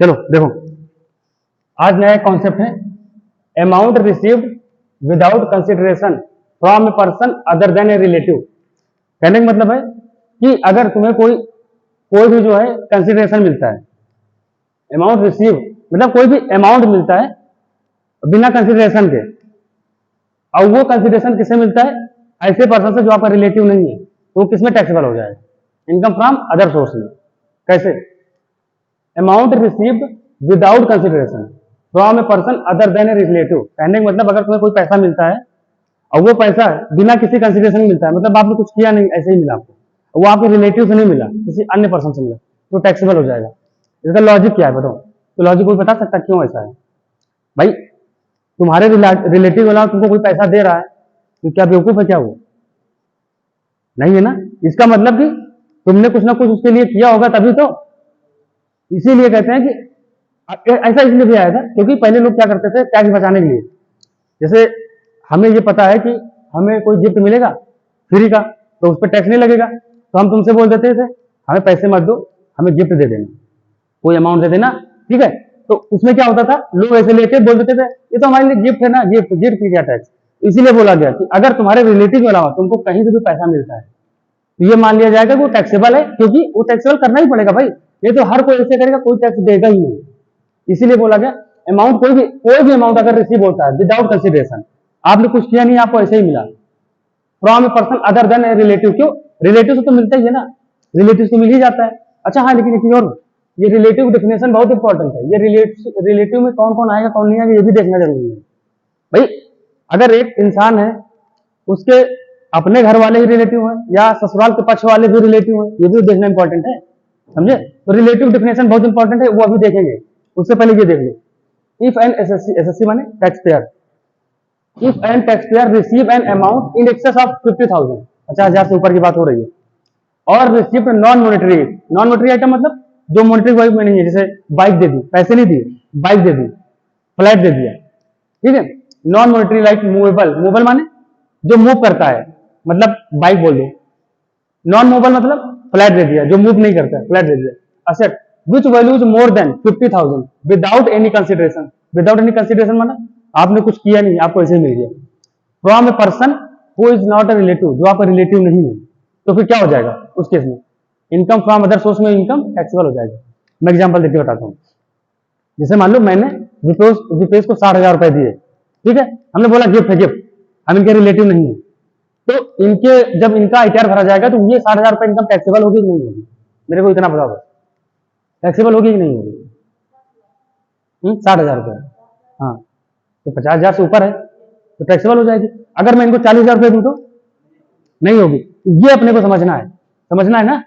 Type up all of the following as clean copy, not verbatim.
चलो देखो, आज नया कॉन्सेप्ट है amount received without consideration from a person other than a relative. कहने का मतलब है कि अगर तुम्हें कोई कोई भी जो है कंसिडरेशन मिलता है, अमाउंट रिसीव मतलब कोई भी अमाउंट मिलता है बिना कंसिडरेशन के, और वो कंसिडरेशन किससे मिलता है? ऐसे पर्सन से जो आपका रिलेटिव नहीं है, तो वो किसमें टैक्सेबल हो जाएगा? इनकम फ्रॉम अदर सोर्स में। कैसे? Amount received without consideration from a person other than a relative. कहने का मतलब अगर तुम्हें कोई पैसा मिलता है और वो पैसा बिना किसी कंसिडरेशन मिलता है, मतलब आपने कुछ किया नहीं, ऐसे ही मिला आपको, वो आपके रिलेटिव से नहीं मिला, किसी अन्य पर्सन से मिला, तो टैक्सेबल हो जाएगा। इसका लॉजिक क्या है बताओ? तो लॉजिक कोई बता सकता क्यों ऐसा है? भाई तुम्हारे रिलेटिव वाला तुमको कोई पैसा दे रहा है, तो क्या बेवकूफ है क्या वो? नहीं है ना। इसका मतलब कि तुमने कुछ ना कुछ उसके लिए किया होगा तभी तो। इसीलिए कहते हैं कि ऐसा इसलिए भी आया था क्योंकि पहले लोग क्या करते थे टैक्स बचाने के लिए। जैसे हमें ये पता है कि हमें कोई गिफ्ट मिलेगा फ्री का, तो उस पर टैक्स नहीं लगेगा, तो हम तुमसे बोल देते थे हमें पैसे मत दो, हमें गिफ्ट दे देना, कोई अमाउंट दे देना, ठीक है। तो उसमें क्या होता था, लोग ऐसे लेके बोल देते थे ये तो हमारे लिए गिफ्ट है ना, गिफ्ट गिफ्ट की क्या टैक्स। इसीलिए बोला गया कि अगर तुम्हारे रिलेटिव के अलावा तुमको कहीं से भी पैसा मिलता है तो ये मान लिया जाएगा कि वो टैक्सेबल है, क्योंकि वो टैक्सेबल करना ही पड़ेगा भाई। ये तो हर कोई ऐसे करेगा, कोई टैक्स देगा ही नहीं। इसीलिए बोला गया अमाउंट कोई भी अमाउंट अगर रिसीव होता है विदाउट कंसिडरेशन, आपने कुछ किया नहीं, आपको ऐसे ही मिला, from a person other than a relative. क्यों? रिलेटिव से तो मिलता ही है ना, रिलेटिव से मिल ही जाता है। अच्छा हाँ, लेकिन एक चीज और, ये रिलेटिव डेफिनेशन बहुत इंपॉर्टेंट है। ये रिलेटिव में कौन कौन आएगा कौन नहीं आएगा ये भी देखना जरूरी है भाई। अगर एक इंसान है, उसके अपने घर वाले ही रिलेटिव हैं या ससुराल के पक्ष वाले भी रिलेटिव हैं, ये भी देखना इंपॉर्टेंट है, समझे? तो रिलेटिव डेफिनेशन बहुत इंपॉर्टेंट है, वो अभी देखेंगे। उससे पहले ये देख लो, इफ एन एसएससी माने tax payer, if an tax payer receive an amount in excess of 50,000, 50,000 से ऊपर की बात हो रही है, और रिसीव नॉन मॉनेटरी आइटम मतलब जो मॉनेटरी वाइज में नहीं है, जैसे बाइक दे दी, पैसे नहीं दिए, बाइक दे दी, फ्लैट दे दिया, ठीक है। नॉन मॉनेटरी लाइक मूवेबल माने जो मूव करता है, मतलब बाइक बोल दो। नॉन मूवेबल मतलब फ्लैट दे दिया, जो मूव नहीं करता है, फ्लैट दे दिया। Asset which value is more than 50,000 without any consideration. Without any consideration माना आपने कुछ किया नहीं, आपको ऐसे ही मिल गया, from a person who is not a relative, जो आपका रिलेटिव नहीं है, तो फिर क्या हो जाएगा उस केस में? इनकम फ्रॉम अदर सोर्स में इनकम टैक्सेबल हो जाएगा। मैं एग्जांपल देके बताता हूँ। जैसे मान लो मैंने विपेश को 60,000 रुपए दिए, ठीक है, हमने बोला गिफ्ट है, गिफ्ट, हम इनके रिलेटिव नहीं है, तो इनके जब इनका आईटीआर भरा जाएगा तो ये 60,000 रुपए इनकम टैक्सेबल होगी कि नहीं होगी? मेरे को इतना बताओ, टैक्सेबल होगी कि नहीं होगी? 60,000 रुपए, हाँ, तो 50,000 से ऊपर है तो टैक्सेबल हो जाएगी। अगर मैं इनको 40,000 रुपए दूं तो नहीं होगी। ये अपने को समझना है ना।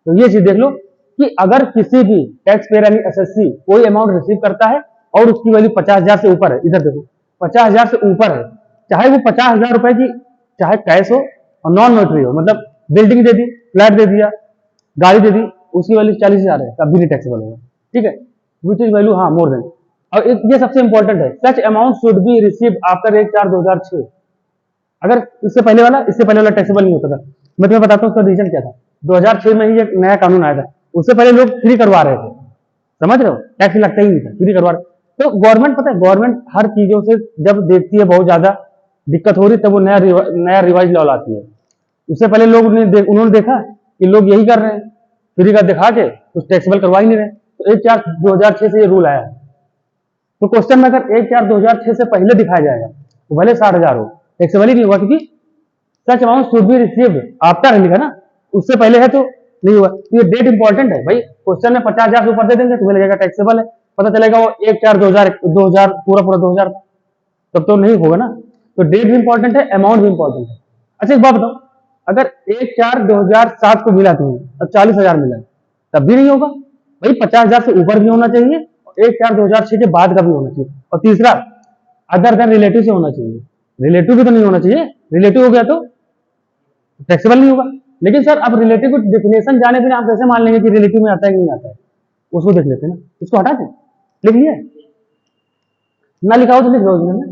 तो ये चीज देख लो कि अगर किसी भी टैक्स पेयर यानी एसएससी कोई अमाउंट रिसीव करता है और उसकी वैल्यू 50,000 से ऊपर है, इधर देखो 50,000 से ऊपर है, चाहे वो 50,000 रुपए की चाहे कैश हो और नॉन मॉनेटरी हो, मतलब बिल्डिंग दे दी, फ्लैट दे दिया, गाड़ी दे दी, उसकी वैल्यू 40,000 है, तब भी नहीं टैक्सेबल होगा, ठीक है। विच इज वैल्यू, हाँ, मोर देन। और ये सबसे इंपॉर्टेंट है, such amount should be receive after 1/4/2006। अगर इससे पहले वाला टैक्सेबल नहीं होता था। मैं तुम्हें बताता हूँ उसका रीजन क्या था। 2006 में ही एक नया कानून आया था, उससे पहले लोग फ्री करवा रहे थे, समझ रहे हो, टैक्स लगता ही नहीं था, फ्री करवा रहे। तो गवर्नमेंट, पता है गवर्नमेंट हर चीजों से जब देखती है बहुत ज्यादा दिक्कत हो रही तब वो नया रिवाइज लॉ लाती है। उससे पहले लोग उन्होंने देखा कि लोग यही कर रहे हैं, फ्री का दिखा के कुछ टैक्सेबल करवा ही नहीं रहे, तो 1/4/2006 से ये रूल आया। तो क्वेश्चन में अगर 1/4/2006 से पहले दिखाया जाएगा तो भले 60,000 हो, टैक्सेबल ही नहीं हुआ, क्योंकि such amount should be received after लिखा ना, उससे पहले है तो नहीं हुआ। तो ये डेट इंपॉर्टेंट है भाई। क्वेश्चन में 50,000 से ऊपर दे देंगे तुम्हें लगेगा टैक्सेबल है, पता चलेगा वो 1/4/2000 पूरा 2000, तब तो नहीं होगा ना। तो डेट भी इंपॉर्टेंट है, अमाउंट भी इंपॉर्टेंट है। अच्छा एक बात बताओ, अगर 1/4/2007 को मिला तुम्हें और 40,000 मिला तब भी नहीं होगा भाई? 50,000 से ऊपर भी होना चाहिए, 1/4/2006 के बाद का भी होना चाहिए, और तीसरा अदर देन रिलेटिव से होना चाहिए। रिलेटिव भी तो नहीं होना चाहिए, रिलेटिव हो गया तो टैक्सेबल नहीं होगा। लेकिन सर अब रिलेटिव को डेफिनेशन जाने बिना आप कैसे मान लेंगे कि रिलेटिव में आता है कि नहीं आता है? उसको देख लेते हैं ना, इसको हटा दें, लिख लिया ना, लिखा हो तो लिख लो उसमें,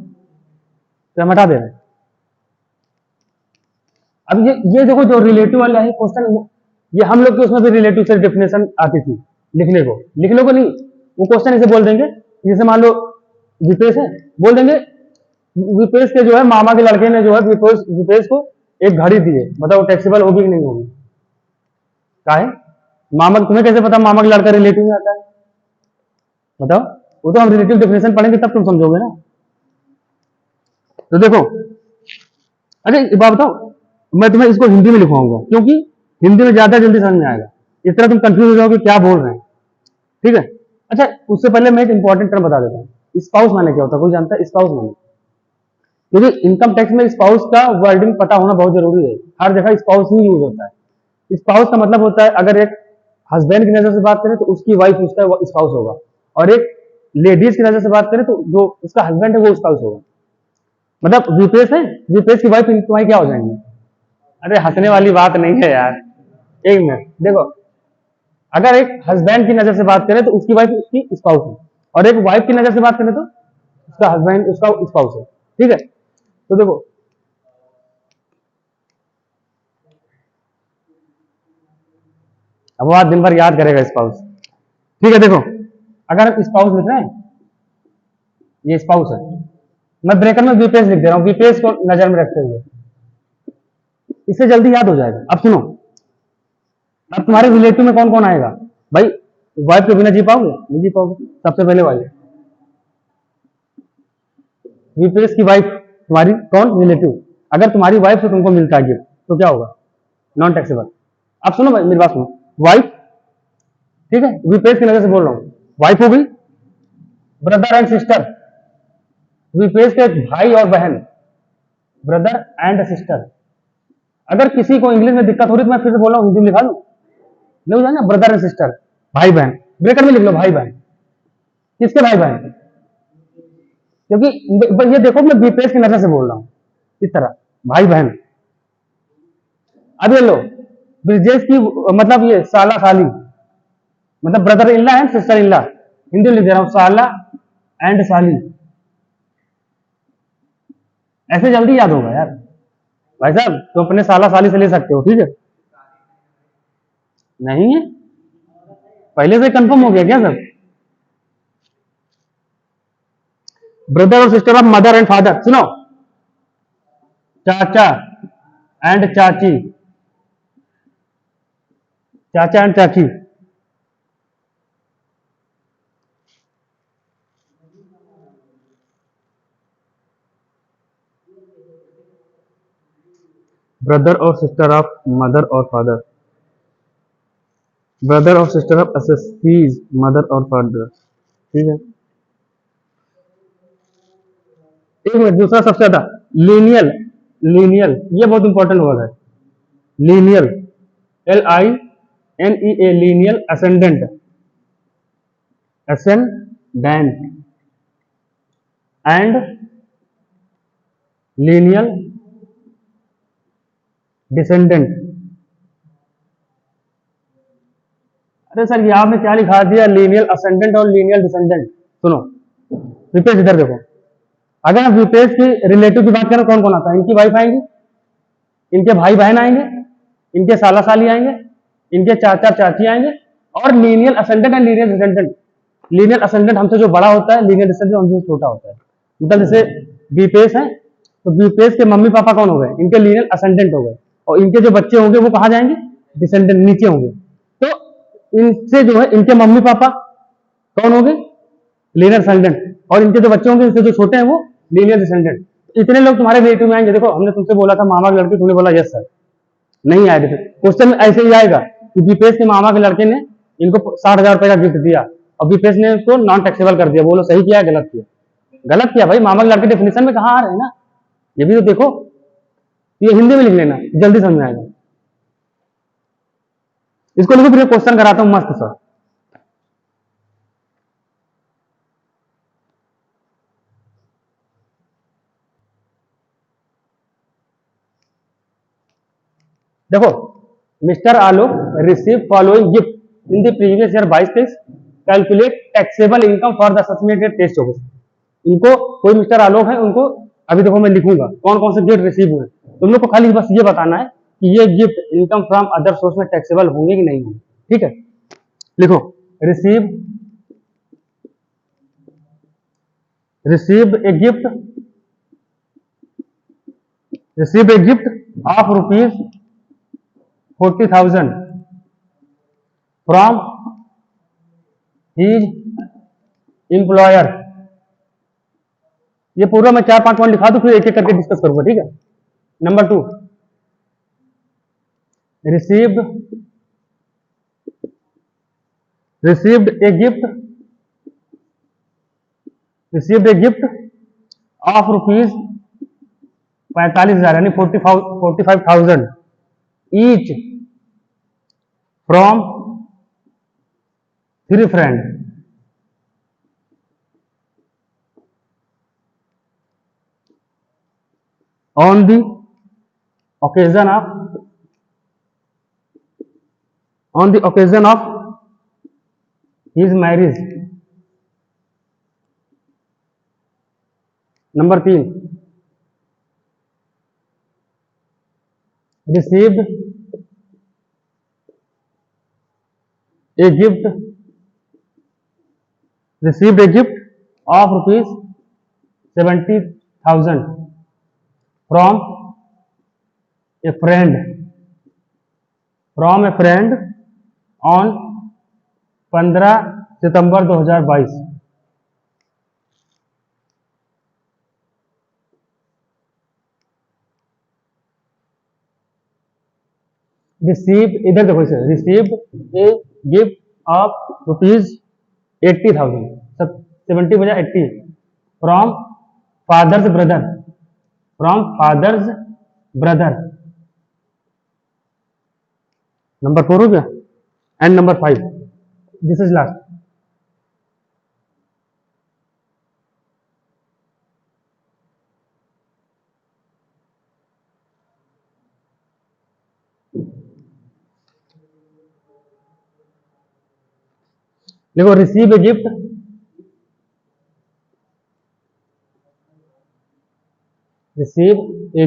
तो हम हटा दे रहे हैं। अब ये देखो जो रिलेटिव वाला है क्वेश्चन, ये हम लोग के उसमें भी रिलेटिव से डेफिनेशन आती थी लिखने को, लिख लो को नहीं, वो क्वेश्चन ऐसे बोल देंगे, जैसे मान लो विपेश है, बोल देंगे विपेश के जो है मामा के लड़के ने जो है विपेश को एक घड़ी दी है, बताओ टैक्सेबल होगी कि नहीं होगी? क्या है मामा, तुम्हें कैसे पता मामा का लड़का रिलेटिव में आता है? बताओ, वो तो हम रिलेटिव डेफिनेशन पढ़ेंगे तब तुम समझोगे ना। तो देखो, अरे एक बात बताओ, मैं तुम्हें इसको हिंदी में लिखवाऊंगा क्योंकि हिंदी में ज्यादा जल्दी समझ में आएगा, इस तरह तुम कंफ्यूज हो जाओगे क्या बोल रहे हैं, ठीक है? अच्छा, उससे पहले मैं एक इंपॉर्टेंट टर्म बता देता हूँ, स्पाउस माने क्या होता है? कोई जानता है स्पाउस माने? क्योंकि इनकम टैक्स में स्पाउस का वर्डिंग पता होना बहुत जरूरी है, हर जगह स्पाउस ही यूज होता है। स्पाउस का मतलब होता है, अगर एक हस्बैंड की नजर से बात करें तो उसकी वाइफ उसका स्पाउस होगा, और एक लेडीज की नजर से बात करें तो जो उसका हस्बैंड है वो स्पाउस होगा। मतलब विपेश है, विपेश की वाइफ तुम्हारी क्या हो जाएंगी? अरे हंसने वाली बात नहीं है यार, एक मिनट देखो, अगर एक हस्बैंड की नजर से बात करें तो उसकी वाइफ उसकी स्पाउस है, और एक वाइफ की नजर से बात करें तो उसका हस्बैंड उसका स्पाउस है, ठीक है? तो देखो, अब वो आज दिन भर याद करेगा स्पाउस, ठीक है? देखो, अगर हम स्पाउस लिख रहे हैं, ये स्पाउस है, मैं ब्रेकर में विपेश लिख दे रहा हूं, विपेश को नजर में रखते हुए, इससे जल्दी याद हो जाएगा। अब सुनो, अब तुम्हारे रिलेटिव में कौन कौन आएगा भाई? वाइफ के बिना जी पाओगे? नहीं जी पाओगे। सबसे पहले वाइफ, विपेश की वाइफ तुम्हारी कौन? रिलेटिव। अगर तुम्हारी वाइफ से तुमको मिलता है गिफ्ट तो क्या होगा? Non taxable. अब सुनो भाई, मेरी बात सुनो, वाइफ, ठीक है, विपेश की नजर से बोल रहा हूं, वाइफ हो गई, ब्रदर एंड सिस्टर, विपेश के भाई और बहन, ब्रदर एंड सिस्टर। अगर किसी को इंग्लिश में दिक्कत हो रही तो मैं फिर से बोल रहा हूँ, हिंदी में लिखा लू, नहीं हो जाएगा? ब्रदर एंड सिस्टर, भाई बहन, ब्रेकर में लिख लो भाई बहन। किसके भाई बहन? क्योंकि ये देखो, मैं विपेश की नजर से बोल रहा हूं, इस तरह भाई बहन। अब ये लो, ब्रिजेश की मतलब ये साला साली, मतलब brother in law and sister in law, Hindi लिख दे रहा हूं, साला एंड साली। ऐसे जल्दी याद होगा यार भाई साहब, तो अपने साला साली से ले सकते हो, ठीक है? नहीं है? पहले से कंफर्म हो गया क्या सब? ब्रदर और sister of mother and father, सुनो, चाचा एंड चाची, चाचा एंड चाची, ब्रदर और सिस्टर ऑफ मदर और फादर, ब्रदर और सिस्टर ऑफ असेसीज मदर और फादर, ठीक है? एक मिनट, दूसरा सबसे ज्यादा लीनियल, लीनियल ये बहुत इंपॉर्टेंट वर्ड है, lineal, LINEA, lineal, ascendant, ascendant and lineal descendant. अरे सर ये आपने क्या लिखा दिया, लीनियल असेंडेंट और लीनियल डिसेंडेंट। सुनो विपेश, इधर देखो, अगर हम विपेश की रिलेटिव की बात करें कौन कौन आता है? इनकी वाइफ आएंगी, इनके भाई बहन आएंगे, इनके साला साली आएंगे, इनके चाचा चाची आएंगे, और lineal ascendant and lineal descendant. Lineal ascendant हमसे जो बड़ा होता है, लीनियल डिसेंडेंट हमसे छोटा होता है। मतलब जैसे विपेश है तो विपेश के मम्मी पापा कौन हो गए? इनके लीनियल असेंडेंट हो गए, और इनके जो बच्चे होंगे वो कहाँ जाएंगे? डिसेंडेंट, नीचे होंगे। तो इनसे जो है इनके मम्मी पापा कौन होंगे? लीनियर असेंडेंट, और इनके जो बच्चे होंगे इनसे जो छोटे हैं वो लीनियर डिसेंडेंट। इतने लोग तुम्हारे रिलेटिव में आएंगे। देखो हमने तुमसे बोला था मामा के लड़के, तुमने बोला यस सर, नहीं आए थे। क्वेश्चन में ऐसे ही आएगा कि विपेश के मामा के लड़के ने इनको 60,000 रुपए का गिफ्ट दिया और विपेश ने उसको नॉन टैक्सेबल कर दिया। बोलो सही किया गलत किया? गलत किया भाई, मामा के लड़के डेफिनेशन में कहाँ आ रहे हैं ना, ये भी तो देखो। ये हिंदी में लिख लेना, जल्दी समझ में आएगा। इसको लिखो, फिर क्वेश्चन कराता हूं मस्त सर। देखो, mister Alok receive following gift in the previous year 22-23, calculate taxable income for the सस्मेटेड टेस्ट ऑफिस। इनको कोई मिस्टर आलोक है, उनको अभी देखो मैं लिखूंगा कौन कौन से गिफ्ट रिसीव हुए। तुम लोग को खाली बस ये बताना है कि ये gift income from other source में टैक्सेबल होंगे कि नहीं होंगे, ठीक है? लिखो, receive received a gift of rupees 40,000 from his employer। ये पूरा मैं 4-5 पॉइंट लिखा दूं, फिर एक एक करके डिस्कस करूंगा, ठीक है। Number 2, received a gift of rupees 45,000 यानी 45,000 each from 3 friends on the occasion of his marriage। Number 3, received a gift of rupees 70,000 from a friend on 15 September 2022। Received, इधर देखो इसे, received A gift of rupees 80,000, 70 बजा 80 from fathers brother. Number 4 हो गया। And number 5, this is last. देखो, receive a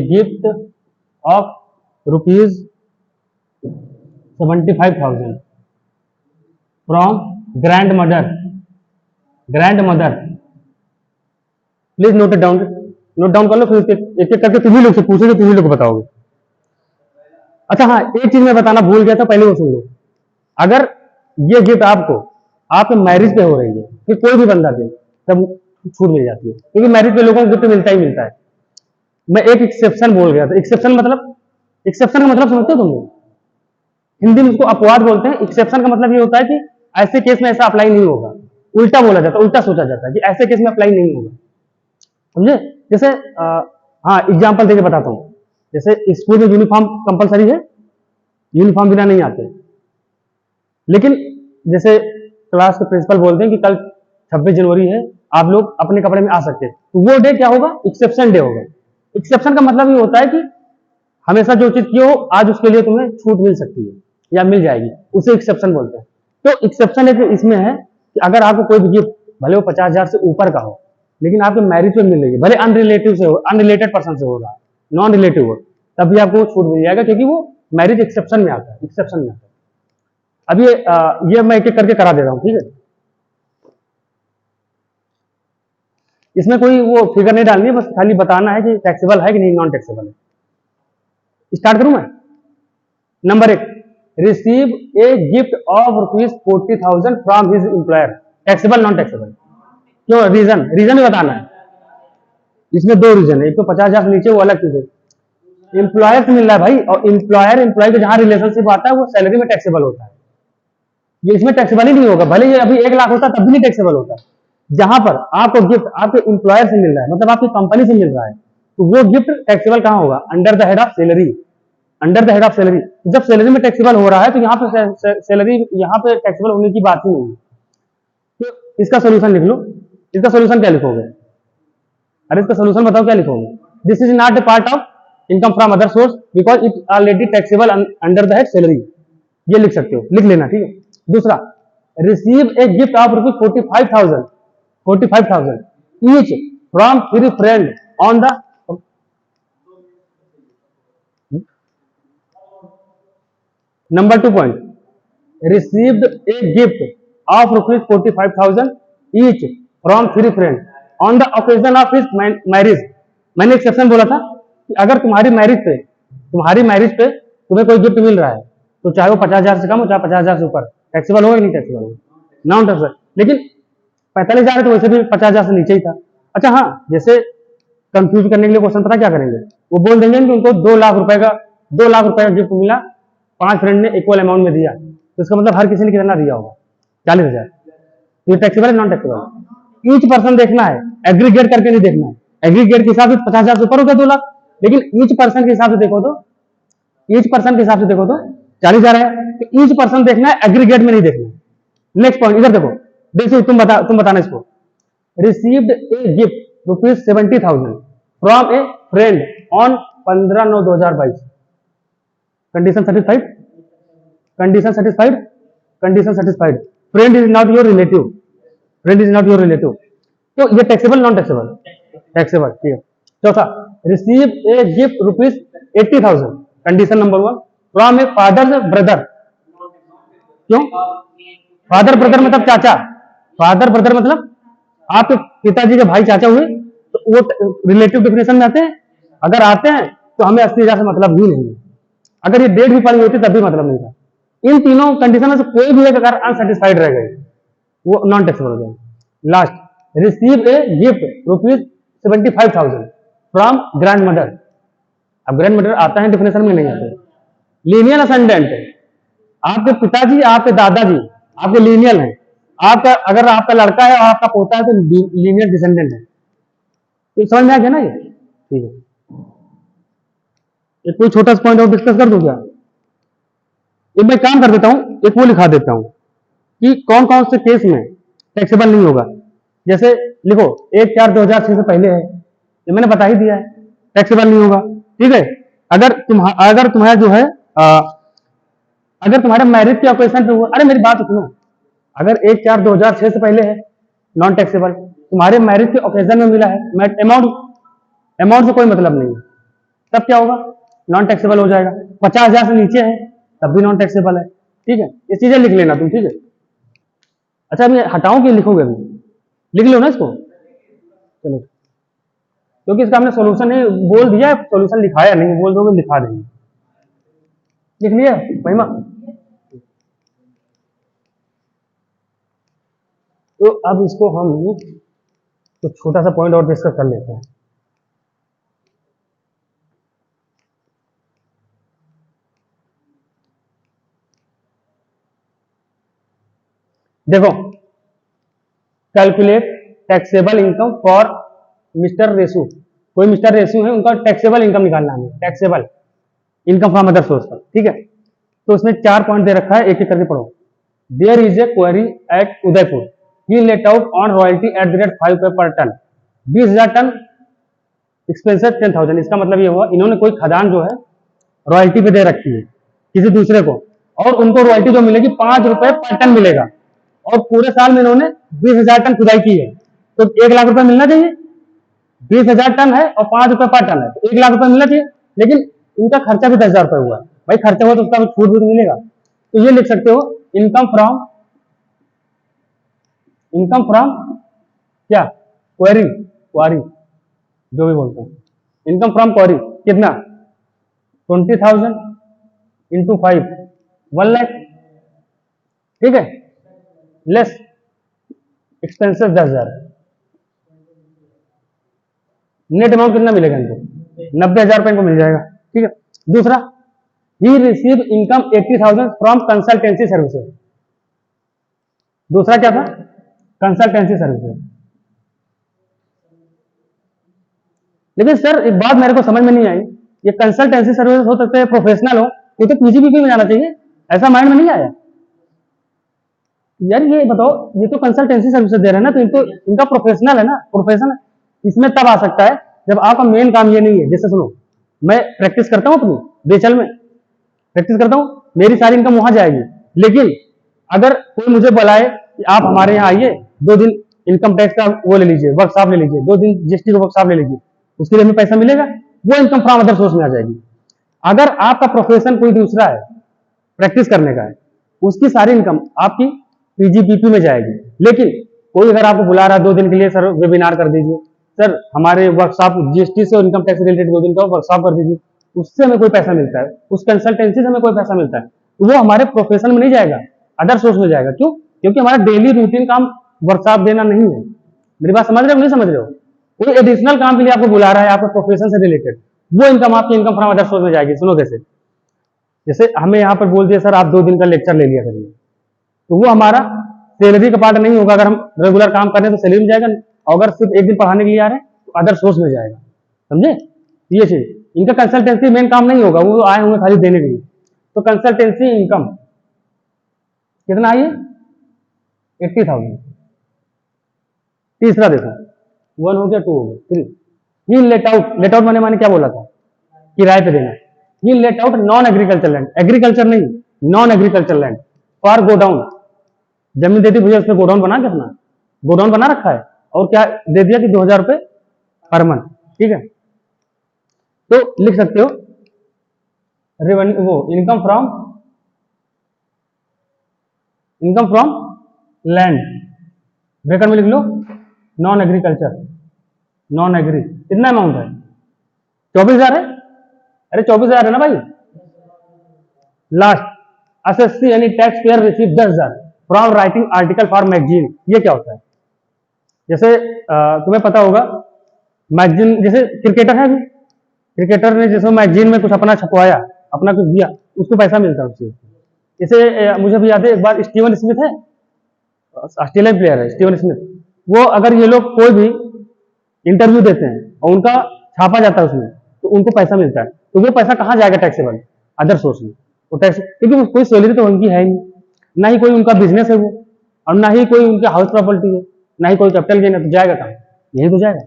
gift of rupees 75,000 from grandmother. Please note down कर लो, फिर एक एक करके तुम ही लोग से पूछोगे, तुम ही लोग बताओगे। अच्छा हाँ, एक चीज मैं बताना भूल गया था, पहले वो सुन लो। अगर ये गिफ्ट आपको आपके मैरिज पे हो रही है, फिर कोई भी बंदा दे, तब छूट मिल जाती है, क्योंकि मैरिज पे लोगों को गिफ्ट मिलता ही मिलता है। मैं एक एक्सेप्शन बोल गया था। एक्सेप्शन का मतलब समझते हो तुम लोग? हिंदी में उसको अपवाद बोलते हैं। एक्सेप्शन का मतलब ये होता है कि ऐसे केस में ऐसा अप्लाई नहीं होगा, उल्टा बोला जाता है, उल्टा सोचा जाता है कि ऐसे केस में अप्लाई नहीं होगा, समझे? जैसे हाँ, एग्जाम्पल देके बताता हूँ। जैसे स्कूल में यूनिफॉर्म कंपलसरी है, यूनिफॉर्म बिना नहीं आते, लेकिन जैसे क्लास के प्रिंसिपल बोलते हैं कि कल 26 जनवरी है, आप लोग अपने कपड़े में आ सकते हैं, तो वो डे क्या होगा? एक्सेप्शन डे होगा। एक्सेप्शन का मतलब ये होता है कि हमेशा जो चीज की हो, आज उसके लिए तुम्हें छूट मिल सकती है या मिल जाएगी, उसे एक्सेप्शन बोलते हैं। तो एक्सेप्शन एक इसमें है कि अगर आपको कोई भी गिफ्ट, भले वो 50,000 से ऊपर का हो, लेकिन आपके मैरिज पे मिल रही है, भले अनरिलेटेड पर्सन से हो रहा है, नॉन रिलेटिव हो, तब भी आपको छूट मिल जाएगा, क्योंकि वो मैरिज एक्सेप्शन में आता है। अब ये मैं एक एक करके करा दे रहा हूं, ठीक है? इसमें कोई वो फिगर नहीं डालनी है, बस खाली बताना है कि टैक्सेबल है कि नहीं, नॉन टैक्सेबल है। स्टार्ट करूं मैं? Number 1, receive a gift of rupees 40,000 from his employer. Taxable, non taxable? क्यों? रीजन भी बताना है। इसमें 2 रीजन है। एक तो 50,000 से नीचे, वो अलग चीज है। एम्प्लॉयर से मिल रहा है भाई, और एम्प्लॉयर एम्प्लॉय का जहां रिलेशनशिप आता है, वो सैलरी में टैक्सेबल होता है। ये इसमें टैक्सेबल ही नहीं होगा, भले ये अभी 1 लाख होता तब भी नहीं टैक्सेबल होता। जहां पर आपको गिफ्ट आपके एम्प्लॉयर से मिल रहा है, मतलब आपकी कंपनी से मिल रहा है, तो वो गिफ्ट टैक्सेबल कहां होगा? Under the head of salary. जब सैलरी में टैक्सेबल हो रहा है, तो यहाँ पे सैलरी, यहाँ पे टैक्सेबल होने की बात ही नहीं है। तो इसका सोल्यूशन लिख लो। इसका सोल्यूशन क्या लिखोगे? अरे इसका सोल्यूशन बताओ, क्या लिखोगे? This is not a part of income from other source because it already taxable under the head salary. ये लिख सकते हो, लिख लेना, ठीक है? दूसरा, receive a gift of rupees 45,000 each from 3 friend on the. Number 2 point, received A gift of rupees 45,000 each from 3 friend on the occasion of his marriage. मैंने एक्सेप्शन बोला था कि अगर तुम्हारी मैरिज पे तुम्हें कोई गिफ्ट मिल रहा है तो चाहे वो 50,000 से कम हो चाहे 50,000 से ऊपर, टैक्सेबल हो या नहीं टैक्सेबल हो, नॉन टैक्सेबल। लेकिन 45,000 है तो वैसे भी 50,000 से नीचे ही था। अच्छा हाँ, जैसे कंफ्यूज करने के लिए क्वेश्चन पता क्या करेंगे, वो बोल देंगे कि उनको 2 लाख रुपए का गिफ्ट मिला, 5 फ्रेंड ने इक्वल अमाउंट में दिया, तो इसका मतलब हर किसी ने कितना दिया होगा, 40,000। ये टैक्सेबल है नॉन टैक्सेबल? ईच पर्सन देखना है, एग्रीगेट करके नहीं देखना है। एग्रीगेट के हिसाब से 50,000 से ऊपर हो गया 2 लाख, लेकिन ईच पर्सन के हिसाब से देखो तो 40,000 है। तो ईच पर्सन देखना है, एग्रीगेट में नहीं देखना है। नेक्स्ट पॉइंट इधर देखो, देखो तुम बताना इसको। Received a gift ₹70,000 from A friend on 15/9/2022। Condition satisfied, condition satisfied, condition satisfied. Friend is not your relative, friend is not your relative. तो ये टैक्सेबल नॉन टैक्सेबल? टैक्सेबल, ठीक है। चौथा, receive a gift ₹80,000, condition number 1, from A fathers brother. क्यों? Father brother मतलब चाचा, father brother मतलब आपके पिताजी के भाई चाचा हुए, तो वो रिलेटिव डेफिनेशन में आते हैं। अगर आते हैं तो हमें 80,000 से मतलब ही नहीं है। अगर ये डेट भी पड़ी होती तब भी मतलब नहीं था। इन तीनों कंडीशन में से कोई भी एक अगर अनसेटिस्फाइड रह गए वो नॉन टैक्सेबल हो जाएगा। Last, receive a gift ₹75,000 from grand mother. अब ग्रैंड मदर आता है डेफिनेशन में, नहीं आते। लीनियर असेंडेंट, आपके पिताजी आपके दादाजी आपके लीनियल है। आपका अगर आपका लड़का है और आपका पोता है तो लीनियर डिसेंडेंट है। तो समझ में आ गया ना ये? ठीक है, एक कोई छोटा सा पॉइंट और डिस्कस कर दूं क्या? एक मैं काम कर देता हूं, एक वो लिखा देता हूं कि कौन कौन से केस में टैक्सेबल नहीं होगा। जैसे लिखो 1/4/2006 से पहले है, ये मैंने बता ही दिया है, टैक्सेबल नहीं होगा। ठीक है, अगर तुम्हारा जो है अगर तुम्हारे मैरिज के ऑकेशन पे हुआ, अरे मेरी बात सुनो, अगर 1/4/2006 से पहले है नॉन टैक्सेबल, तुम्हारे मैरिज के ऑकेजन में मिला है, अमाउंट से कोई मतलब नहीं है, तब क्या होगा? नॉन टैक्सेबल हो जाएगा। 50,000 से नीचे है तब भी नॉन टैक्सेबल है। ठीक है, ये चीजें लिख लेना तुम। ठीक है, अच्छा मैं हटाऊं कि लिखोगे? अभी लिख लो ना इसको, चलो, क्योंकि इसका हमने सॉल्यूशन नहीं बोल दिया है, सॉल्यूशन लिखाया नहीं, बोल दोगे लिखा देंगे। लिख लिया महिमा? तो अब इसको हम तो छोटा सा पॉइंट और डिस्कस कर लेते हैं। देखो, calculate taxable income for mister रेसू। कोई मिस्टर रेसू है, उनका टैक्सेबल इनकम निकालना है, taxable income from other source का। ठीक है, तो उसमें 4 पॉइंट दे रखा है, एक एक करके पढ़ो। There is a query at Udaipur, he let out on royalty at the rate 5 रुपए पर टन, 20,000 टन, एक्सपेंसेस 10,000। इसका मतलब ये हुआ इन्होंने कोई खदान जो है रॉयल्टी पे दे रखी है किसी दूसरे को, और उनको रॉयल्टी जो मिलेगी 5 रुपए पर टन मिलेगा, और पूरे साल में इन्होंने 20,000 टन खुदाई की है, तो 1 लाख रुपए मिलना चाहिए। 20,000 टन है और 5 रुपए पर टन है, तो 1 लाख रुपए मिलना चाहिए। लेकिन इनका खर्चा भी 10,000 रुपए हुआ है, भाई खर्चा हुआ तो उसका छूट भी तो मिलेगा। तो ये लिख सकते हो, इनकम फ्रॉम क्या, क्वारी जो भी बोलते हैं, इनकम फ्रॉम क्वारी कितना, 20,000 इंटू 5, 1 लाख। ठीक है, लेस एक्सपेंसेस 10,000, नेट अमाउंट कितना मिलेगा इनको, 90,000 रुपए इनको मिल जाएगा। ठीक है, दूसरा, he receive income 80,000 from consultancy services. दूसरा क्या था, कंसल्टेंसी सर्विसेज। लेकिन सर एक बात मेरे को समझ में नहीं आई, ये कंसल्टेंसी सर्विसेज हो सकते हैं प्रोफेशनल हो, ये तो पीजीबीपी में जाना चाहिए, ऐसा माइंड में नहीं आया यार। ये बताओ, ये तो कंसल्टेंसी सर्विसेज दे रहे हैं ना, तो इनका प्रोफेशनल है ना, प्रोफेशन इसमें तब आ सकता है जब आपका मेन काम ये नहीं है। जैसे सुनो, मैं प्रैक्टिस करता हूँ अपनी बेचल में, प्रैक्टिस करता हूँ, मेरी सारी इनकम वहां जाएगी। लेकिन अगर कोई मुझे बुलाए कि आप हमारे यहाँ आइए, 2 दिन इनकम टैक्स का वो ले लीजिए, वर्कशॉप ले लीजिए, 2 दिन जीएसटी का वर्कशॉप ले लीजिए, उसके लिए हमें पैसा मिलेगा, वो इनकम फ्रॉम अदर सोर्स में आ जाएगी। अगर आपका प्रोफेशन कोई दूसरा है, प्रैक्टिस करने का है, उसकी सारी इनकम आपकी पीजीबीपी में जाएगी। लेकिन कोई अगर आपको बुला रहा है 2 दिन के लिए, सर वेबिनार कर दीजिए, सर हमारे वर्कशॉप जीएसटी से इनकम टैक्स रिलेटेड 2 दिन का वर्कशॉप कर दीजिए, उससे हमें कोई पैसा मिलता है, उस कंसल्टेंसी से हमें कोई पैसा मिलता है, तो वो हमारे प्रोफेशन में नहीं जाएगा, अदर सोर्स में जाएगा। क्यों? क्योंकि हमारा डेली रूटीन काम वर्कशॉप देना नहीं है। मेरी बात समझ रहे हो नहीं समझ रहे हो? कोई एडिशनल काम के लिए आपको बुला रहा है आपके प्रोफेशन से रिलेटेड, वो इनकम आपकी इनकम फ्रॉम अदर सोर्स में जाएगी। सुनो कैसे, जैसे हमें यहाँ पर बोल दिया सर आप 2 दिन का लेक्चर ले लिया करिए, तो वो हमारा सैलरी का पार्ट नहीं होगा। अगर हम रेगुलर काम कर रहे हैं तो सैलरी में जाएगा, और अगर सिर्फ 1 दिन पढ़ाने के लिए आ रहे हैं तो अदर सोर्स में जाएगा। समझे? ये चीज इनका कंसल्टेंसी मेन काम नहीं होगा, वो आए होंगे खाली देने के लिए। तो कंसल्टेंसी इनकम कितना आई है? 80,000। तीसरा देखो, 1 हो गया, 2 हो गया, 3। ये लेट आउट, लेट आउट मैंने क्या बोला था? किराए पे देना। ये let out non agriculture land, agriculture नहीं, non agriculture land for godown. जमीन दे दी भैया, उसमें गोडाउन बना के अपना गोडाउन बना रखा है, और क्या दे दिया कि 2,000 रुपए पर मंथ। ठीक है, तो लिख सकते हो रेवेन्यू, वो इनकम फ्रॉम लैंड, ब्रैकेट में लिख लो नॉन एग्रीकल्चर, नॉन एग्री। कितना अमाउंट है? 24,000 है। अरे 24,000 है ना भाई। लास्ट, एसएससी यानी tax payer receive 10,000 from writing article for magazine. ये क्या होता है? जैसे तुम्हें पता होगा मैगजीन, जैसे क्रिकेटर है, क्रिकेटर ने जैसे मैगजीन में कुछ अपना छपवाया, अपना कुछ दिया, उसको पैसा मिलता है उससे। जैसे मुझे भी याद है एक बार स्टीवन स्मिथ है, ऑस्ट्रेलियन प्लेयर है स्टीवन स्मिथ, वो अगर ये लोग कोई भी इंटरव्यू देते हैं और उनका छापा जाता है उसमें, तो उनको पैसा मिलता है। तो वो पैसा कहाँ जाएगा? टैक्सेबल अदर सोर्स में। तो टैक्स, क्योंकि कोई सैलरी तो उनकी है ही नहीं, ना ही कोई उनका बिजनेस है वो, और ना ही कोई उनका हाउस प्रॉपर्टी है, ना ही कोई कैपिटल गेन है, तो जाएगा कहाँ? यही तो जाएगा।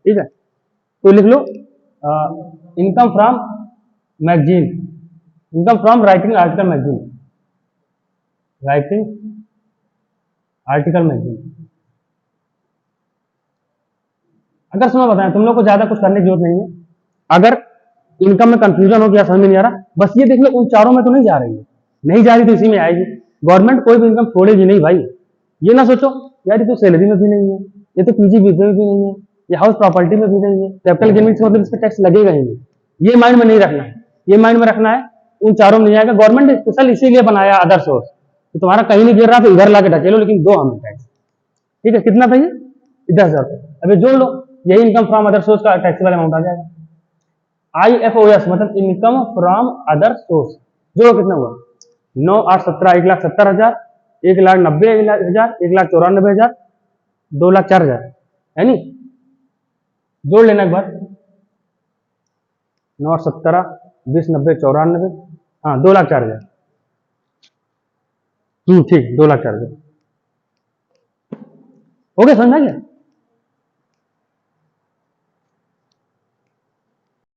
ठीक है, तो लिख low income from magazine, income from writing article magazine, writing article magazine. अगर सुनो बताएं, तुम लोग को ज्यादा कुछ करने की जरूरत नहीं है। अगर इनकम में कंफ्यूजन हो गया, समझ में नहीं आ रहा, बस ये देख लो उन चारों में तो नहीं जा रही है, नहीं जा रही तो इसी में आएगी। गवर्नमेंट कोई भी इनकम छोड़ेगी नहीं भाई। ये ना सोचो यार ये तो सैलरी में भी नहीं है, ये तो पीजी बीजे में भी नहीं है, ये हाउस प्रॉपर्टी में भी नहीं है, कैपिटल गेन मतलब इस पर टैक्स लगेगा ही नहीं। ये माइंड में नहीं रखना है, ये माइंड में रखना है उन चारों में नहीं आएगा। गवर्नमेंट ने स्पेशल इसीलिए बनाया अदर सोर्स, कि तुम्हारा कहीं नहीं गिर रहा तो इधर लाके ढकेलो, लेकिन दो हमें टैक्स। ठीक है, कितना चाहिए? 10,000 रुपये। अभी जोड़ लो, यही इनकम फ्रॉम अदर सोर्स का टैक्सेबल अमाउंट आ जाएगा। IFOS मतलब इनकम फ्रॉम अदर सोर्स। जोड़ो, कितना हुआ? 9, 8, 17, 1,70,000, 1,90,000, 1,94,000, 2,04,000, है नी? जोड़ लेना एक बार, 9, 8, 17, 20, 90, 94, हाँ 2,04,000। ठीक, 2,04,000 हो गया, समझा गया?